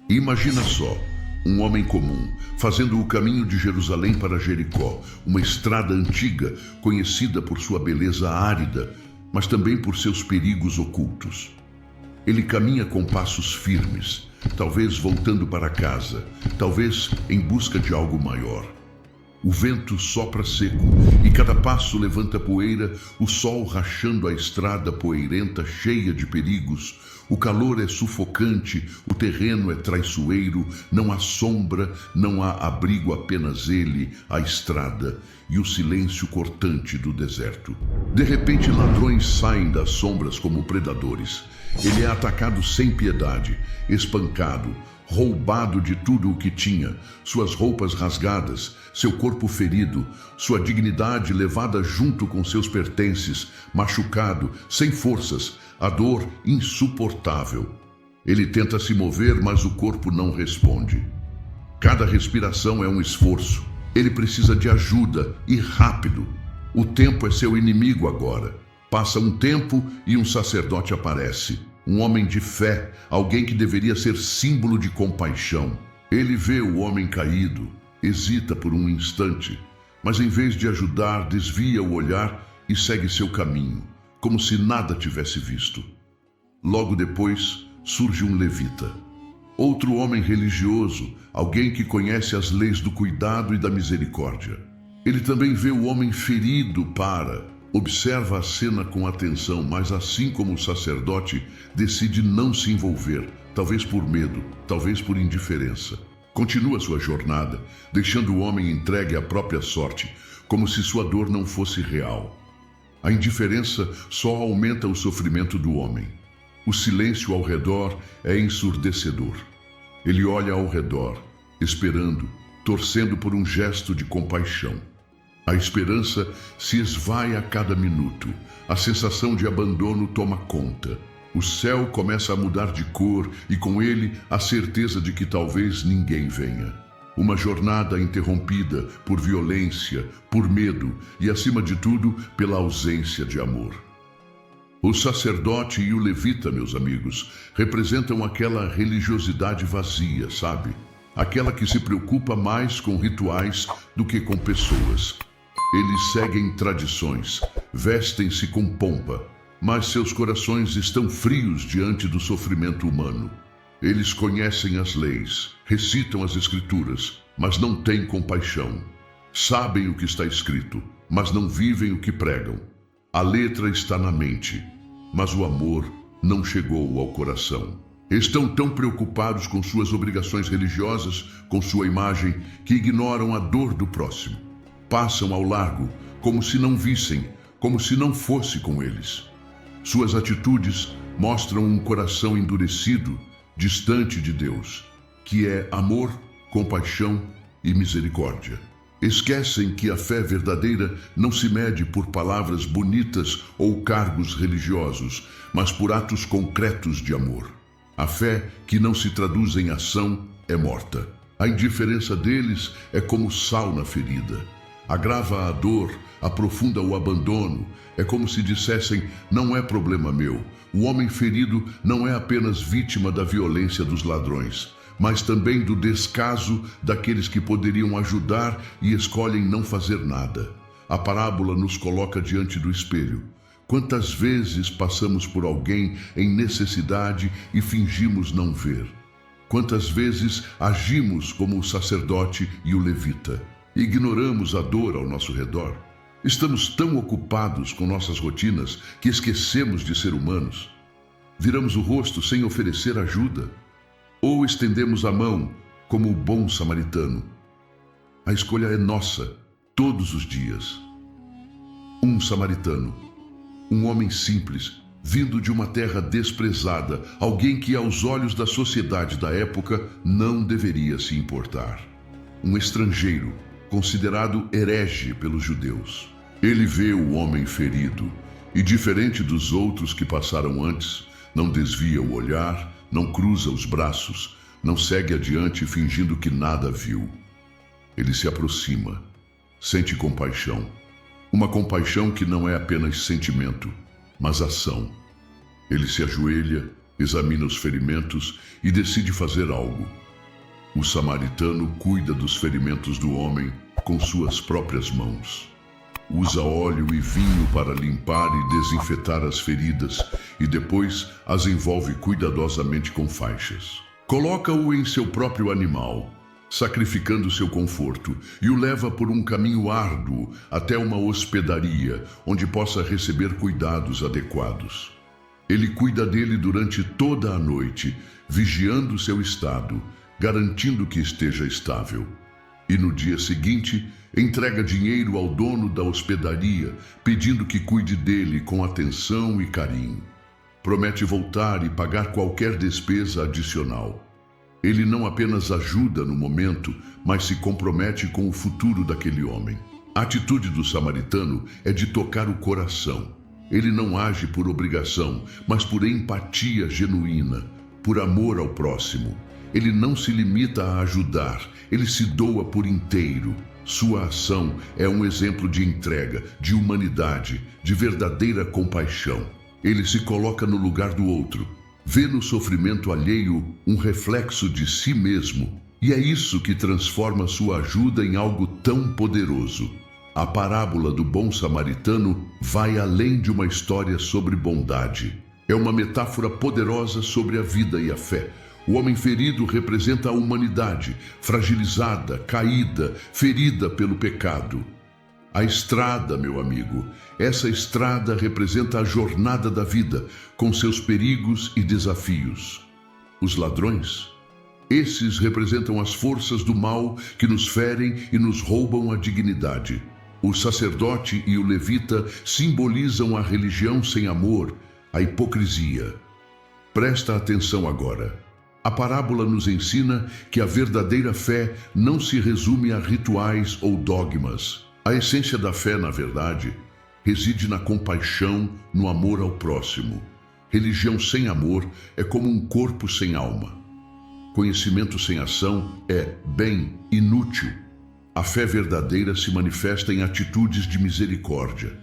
Imagina só, um homem comum, fazendo o caminho de Jerusalém para Jericó, uma estrada antiga, conhecida por sua beleza árida, mas também por seus perigos ocultos. Ele caminha com passos firmes, talvez voltando para casa, talvez em busca de algo maior. O vento sopra seco e cada passo levanta poeira, o sol rachando a estrada poeirenta cheia de perigos. O calor é sufocante, o terreno é traiçoeiro, não há sombra, não há abrigo, apenas ele, a estrada e o silêncio cortante do deserto. De repente, ladrões saem das sombras como predadores. Ele é atacado sem piedade, espancado, roubado de tudo o que tinha, suas roupas rasgadas, seu corpo ferido, sua dignidade levada junto com seus pertences, machucado, sem forças, a dor insuportável. Ele tenta se mover, mas o corpo não responde. Cada respiração é um esforço. Ele precisa de ajuda e rápido. O tempo é seu inimigo agora. Passa um tempo e um sacerdote aparece. Um homem de fé, alguém que deveria ser símbolo de compaixão. Ele vê o homem caído, hesita por um instante, mas em vez de ajudar, desvia o olhar e segue seu caminho, como se nada tivesse visto. Logo depois, surge um levita. Outro homem religioso, alguém que conhece as leis do cuidado e da misericórdia. Ele também vê o homem ferido observa a cena com atenção, mas assim como o sacerdote, decide não se envolver, talvez por medo, talvez por indiferença. Continua sua jornada, deixando o homem entregue à própria sorte, como se sua dor não fosse real. A indiferença só aumenta o sofrimento do homem. O silêncio ao redor é ensurdecedor. Ele olha ao redor, esperando, torcendo por um gesto de compaixão. A esperança se esvai a cada minuto. A sensação de abandono toma conta. O céu começa a mudar de cor e com ele a certeza de que talvez ninguém venha. Uma jornada interrompida por violência, por medo e, acima de tudo, pela ausência de amor. O sacerdote e o levita, meus amigos, representam aquela religiosidade vazia, sabe? Aquela que se preocupa mais com rituais do que com pessoas. Eles seguem tradições, vestem-se com pompa, mas seus corações estão frios diante do sofrimento humano. Eles conhecem as leis, recitam as escrituras, mas não têm compaixão. Sabem o que está escrito, mas não vivem o que pregam. A letra está na mente, mas o amor não chegou ao coração. Estão tão preocupados com suas obrigações religiosas, com sua imagem, que ignoram a dor do próximo. Passam ao largo, como se não vissem, como se não fosse com eles. Suas atitudes mostram um coração endurecido, distante de Deus, que é amor, compaixão e misericórdia. Esquecem que a fé verdadeira não se mede por palavras bonitas ou cargos religiosos, mas por atos concretos de amor. A fé que não se traduz em ação é morta. A indiferença deles é como sal na ferida. Agrava a dor, aprofunda o abandono. É como se dissessem, não é problema meu. O homem ferido não é apenas vítima da violência dos ladrões, mas também do descaso daqueles que poderiam ajudar e escolhem não fazer nada. A parábola nos coloca diante do espelho. Quantas vezes passamos por alguém em necessidade e fingimos não ver? Quantas vezes agimos como o sacerdote e o levita? Ignoramos a dor ao nosso redor. Estamos tão ocupados com nossas rotinas que esquecemos de ser humanos. Viramos o rosto sem oferecer ajuda. Ou estendemos a mão como o bom samaritano. A escolha é nossa, todos os dias. Um samaritano, um homem simples, vindo de uma terra desprezada, alguém que aos olhos da sociedade da época não deveria se importar. Um estrangeiro, considerado herege pelos judeus. Ele vê o homem ferido e, diferente dos outros que passaram antes, não desvia o olhar, não cruza os braços, não segue adiante fingindo que nada viu. Ele se aproxima, sente compaixão. Uma compaixão que não é apenas sentimento, mas ação. Ele se ajoelha, examina os ferimentos e decide fazer algo. O samaritano cuida dos ferimentos do homem com suas próprias mãos. Usa óleo e vinho para limpar e desinfetar as feridas e depois as envolve cuidadosamente com faixas. Coloca-o em seu próprio animal, sacrificando seu conforto, e o leva por um caminho árduo até uma hospedaria, onde possa receber cuidados adequados. Ele cuida dele durante toda a noite, vigiando seu estado, garantindo que esteja estável. E no dia seguinte, entrega dinheiro ao dono da hospedaria, pedindo que cuide dele com atenção e carinho. Promete voltar e pagar qualquer despesa adicional. Ele não apenas ajuda no momento, mas se compromete com o futuro daquele homem. A atitude do samaritano é de tocar o coração. Ele não age por obrigação, mas por empatia genuína, por amor ao próximo. Ele não se limita a ajudar, ele se doa por inteiro. Sua ação é um exemplo de entrega, de humanidade, de verdadeira compaixão. Ele se coloca no lugar do outro, vê no sofrimento alheio um reflexo de si mesmo, e é isso que transforma sua ajuda em algo tão poderoso. A parábola do bom samaritano vai além de uma história sobre bondade. É uma metáfora poderosa sobre a vida e a fé. O homem ferido representa a humanidade, fragilizada, caída, ferida pelo pecado. A estrada, meu amigo, essa estrada representa a jornada da vida, com seus perigos e desafios. Os ladrões, esses representam as forças do mal que nos ferem e nos roubam a dignidade. O sacerdote e o levita simbolizam a religião sem amor, a hipocrisia. Presta atenção agora. A parábola nos ensina que a verdadeira fé não se resume a rituais ou dogmas. A essência da fé, na verdade, reside na compaixão, no amor ao próximo. Religião sem amor é como um corpo sem alma. Conhecimento sem ação é bem inútil. A fé verdadeira se manifesta em atitudes de misericórdia.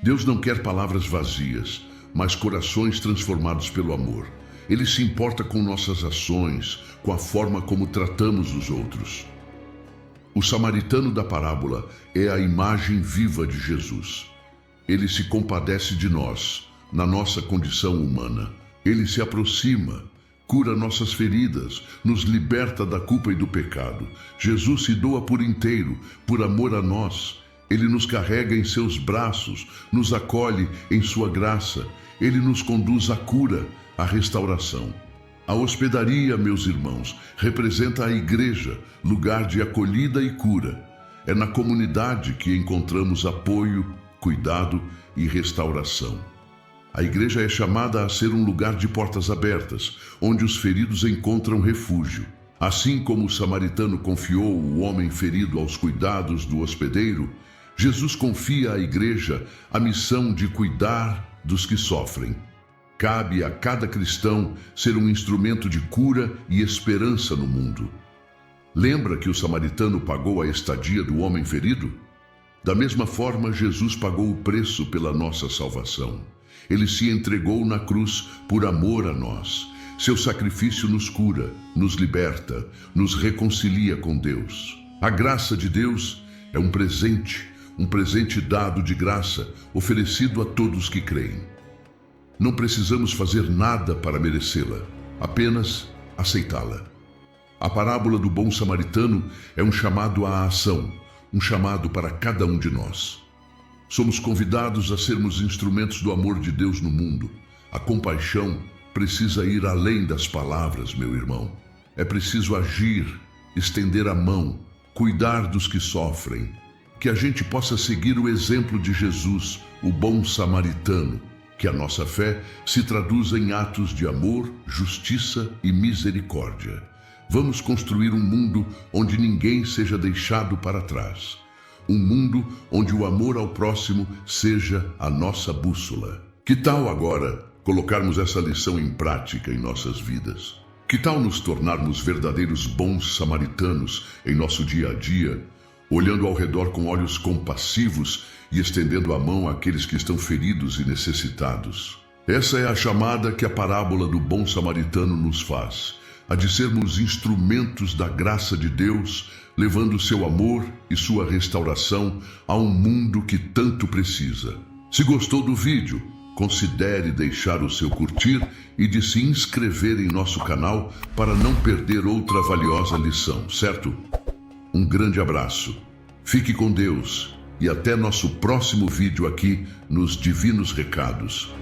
Deus não quer palavras vazias, mas corações transformados pelo amor. Ele se importa com nossas ações, com a forma como tratamos os outros. O samaritano da parábola é a imagem viva de Jesus. Ele se compadece de nós, na nossa condição humana. Ele se aproxima, cura nossas feridas, nos liberta da culpa e do pecado. Jesus se doa por inteiro, por amor a nós. Ele nos carrega em seus braços, nos acolhe em sua graça. Ele nos conduz à cura, à restauração. A hospedaria, meus irmãos, representa a igreja, lugar de acolhida e cura. É na comunidade que encontramos apoio, cuidado e restauração. A igreja é chamada a ser um lugar de portas abertas, onde os feridos encontram refúgio. Assim como o samaritano confiou o homem ferido aos cuidados do hospedeiro, Jesus confia à igreja a missão de cuidar dos que sofrem. Cabe a cada cristão ser um instrumento de cura e esperança no mundo. Lembra que o samaritano pagou a estadia do homem ferido? Da mesma forma, Jesus pagou o preço pela nossa salvação. Ele se entregou na cruz por amor a nós. Seu sacrifício nos cura, nos liberta, nos reconcilia com Deus. A graça de Deus é um presente dado de graça, oferecido a todos que creem. Não precisamos fazer nada para merecê-la, apenas aceitá-la. A parábola do bom samaritano é um chamado à ação, um chamado para cada um de nós. Somos convidados a sermos instrumentos do amor de Deus no mundo. A compaixão precisa ir além das palavras, meu irmão. É preciso agir, estender a mão, cuidar dos que sofrem. Que a gente possa seguir o exemplo de Jesus, o bom samaritano. Que a nossa fé se traduza em atos de amor, justiça e misericórdia. Vamos construir um mundo onde ninguém seja deixado para trás. Um mundo onde o amor ao próximo seja a nossa bússola. Que tal agora colocarmos essa lição em prática em nossas vidas? Que tal nos tornarmos verdadeiros bons samaritanos em nosso dia a dia, olhando ao redor com olhos compassivos e estendendo a mão àqueles que estão feridos e necessitados? Essa é a chamada que a parábola do bom samaritano nos faz, a de sermos instrumentos da graça de Deus, levando seu amor e sua restauração a um mundo que tanto precisa. Se gostou do vídeo, considere deixar o seu curtir e de se inscrever em nosso canal para não perder outra valiosa lição, certo? Um grande abraço, fique com Deus e até nosso próximo vídeo aqui nos Divinos Recados.